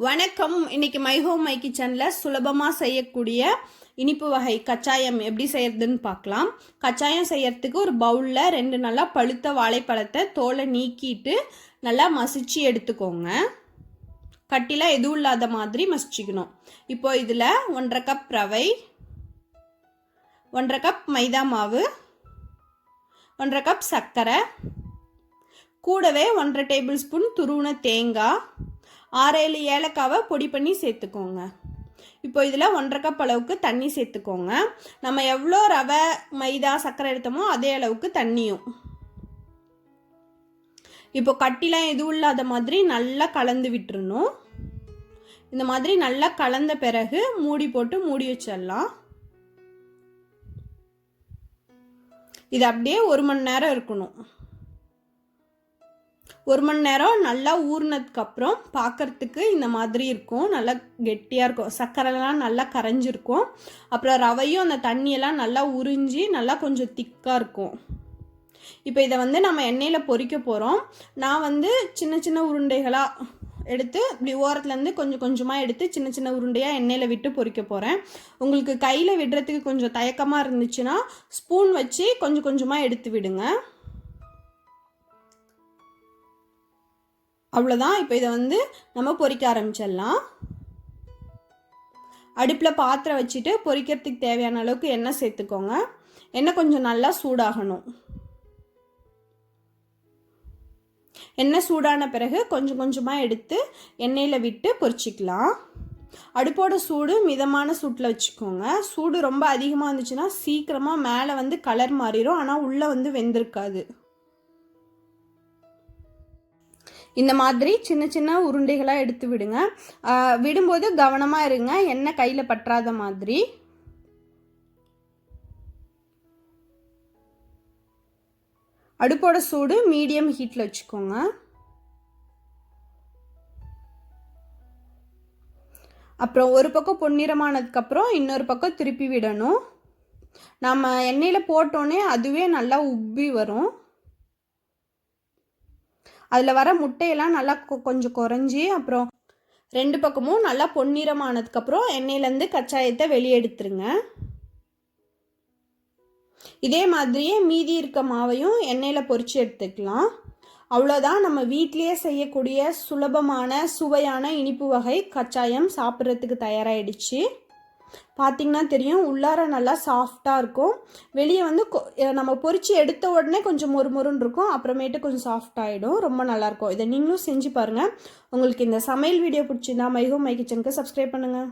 வணக்கம். இன்னைக்கு myhome mykitchenல சுலபமாக செய்யக்கூடிய இனிப்பு வகை கச்சாயம் எப்படி செய்யறதுன்னு பார்க்கலாம். கச்சாயம் செய்யறதுக்கு ஒரு பவுலில் 2 நல்லா பழுத்த வாழைப்பழத்தை தோலை நீக்கிட்டு நல்லா மசிச்சு எடுத்துக்கோங்க. கட்டிலாம் எதுவும் இல்லாத மாதிரி மசிச்சுக்கணும். இப்போ இதில் 1.5 கப் ரவை, 1.5 கப் மைதா மாவு, 1.5 கப் சர்க்கரை, கூடவே 1.5 டேபிள் ஸ்பூன் துருவின தேங்காய், 6-7 ஏலக்காவை பொடி பண்ணி சேர்த்துக்கோங்க. இப்போ இதில் 1.5 கப் அளவுக்கு தண்ணி சேர்த்துக்கோங்க. நம்ம எவ்வளோ ரவை மைதா சர்க்கரை எடுத்தோமோ அதே அளவுக்கு தண்ணியும். இப்போ கட்டிலாம் எதுவும் இல்லாத மாதிரி நல்லா கலந்து விட்டுறணும். இந்த மாதிரி நல்லா கலந்த பிறகு மூடி போட்டு மூடி வச்சிடலாம். இது அப்படியே 1 மணி நேரம் இருக்கணும். 1 மணி நேரம் நல்லா ஊறினதுக்கப்புறம் பார்க்கறதுக்கு இந்த மாதிரி இருக்கும். நல்லா கெட்டியாக இருக்கும். சர்க்கரைலாம் நல்லா கரைஞ்சிருக்கும். அப்புறம் ரவையும் அந்த தண்ணியெல்லாம் நல்லா உறிஞ்சி நல்லா கொஞ்சம் திக்காக இருக்கும். இப்போ இதை நம்ம எண்ணெயில் பொரிக்க போகிறோம். நான் சின்ன சின்ன உருண்டைகளாக எடுத்து இப்படி ஓரத்துலேருந்து கொஞ்சம் கொஞ்சமாக எடுத்து சின்ன சின்ன உருண்டையாக எண்ணெயில் விட்டு பொரிக்க போகிறேன். உங்களுக்கு கையில் விடுறதுக்கு கொஞ்சம் தயக்கமாக இருந்துச்சுன்னா ஸ்பூன் வச்சு கொஞ்சம் கொஞ்சமாக எடுத்து விடுங்க. அவ்வளோதான். இப்போ இதை நம்ம பொரிக்க ஆரம்பிச்சிடலாம். அடுப்பில் பாத்திரம் வச்சுட்டு பொரிக்கிறதுக்கு தேவையான அளவுக்கு எண்ணெய் சேர்த்துக்கோங்க. எண்ணெய் கொஞ்சம் நல்லா சூடாகணும். எண்ணெய் சூடான பிறகு கொஞ்சம் கொஞ்சமாக எடுத்து எண்ணெயில் விட்டு பொரிச்சிக்கலாம். அடுப்போட சூடு மிதமான சூட்டில் வச்சுக்கோங்க. சூடு ரொம்ப அதிகமாக இருந்துச்சுன்னா சீக்கிரமாக மேலே கலர் மாறிடும். ஆனால் உள்ளே வெந்திருக்காது. இந்த மாதிரி சின்ன சின்ன உருண்டைகளாக எடுத்து விடுங்க. விடும்போது கவனமாக இருங்க, எண்ணெய் கையில் பற்றாத மாதிரி. அடுப்போட சூடு மீடியம் ஹீட்டில் வச்சுக்கோங்க. அப்புறம் ஒரு பக்கம் பொன்னிறமானதுக்கப்புறம் இன்னொரு பக்கம் திருப்பி விடணும். நம்ம எண்ணெயில் போட்டோன்னே அதுவே நல்லா உப்பி வரும். அதில் வர முட்டையெல்லாம் நல்லா கொஞ்சம் குறைஞ்சி அப்புறம் 2 பக்கமும் நல்லா பொன்னிறமானதுக்கப்புறம் எண்ணெயிலேருந்து கச்சாயத்தை வெளியே எடுத்துருங்க. இதே மாதிரியே மீதி இருக்க மாவையும் எண்ணெயில் பொரித்து எடுத்துக்கலாம். அவ்வளோதான். நம்ம வீட்டிலேயே செய்யக்கூடிய சுலபமான சுவையான இனிப்பு வகை கச்சாயம் சாப்பிட்றதுக்கு தயாராகிடுச்சு. பார்த்திங்கன்னா தெரியும், உள்ளார நல்லா சாஃப்டாக இருக்கும். வெளியே நம்ம பொரித்து எடுத்த உடனே கொஞ்சம் மொறுமொறுன்னு இருக்கும். அப்புறமேட்டு கொஞ்சம் சாஃப்ட் ஆகிடும். ரொம்ப நல்லாயிருக்கும். இதை நீங்களும் செஞ்சு பாருங்கள். உங்களுக்கு இந்த சமையல் வீடியோ பிடிச்சிருந்தா myhome mykitchen சப்ஸ்கிரைப் பண்ணுங்கள்.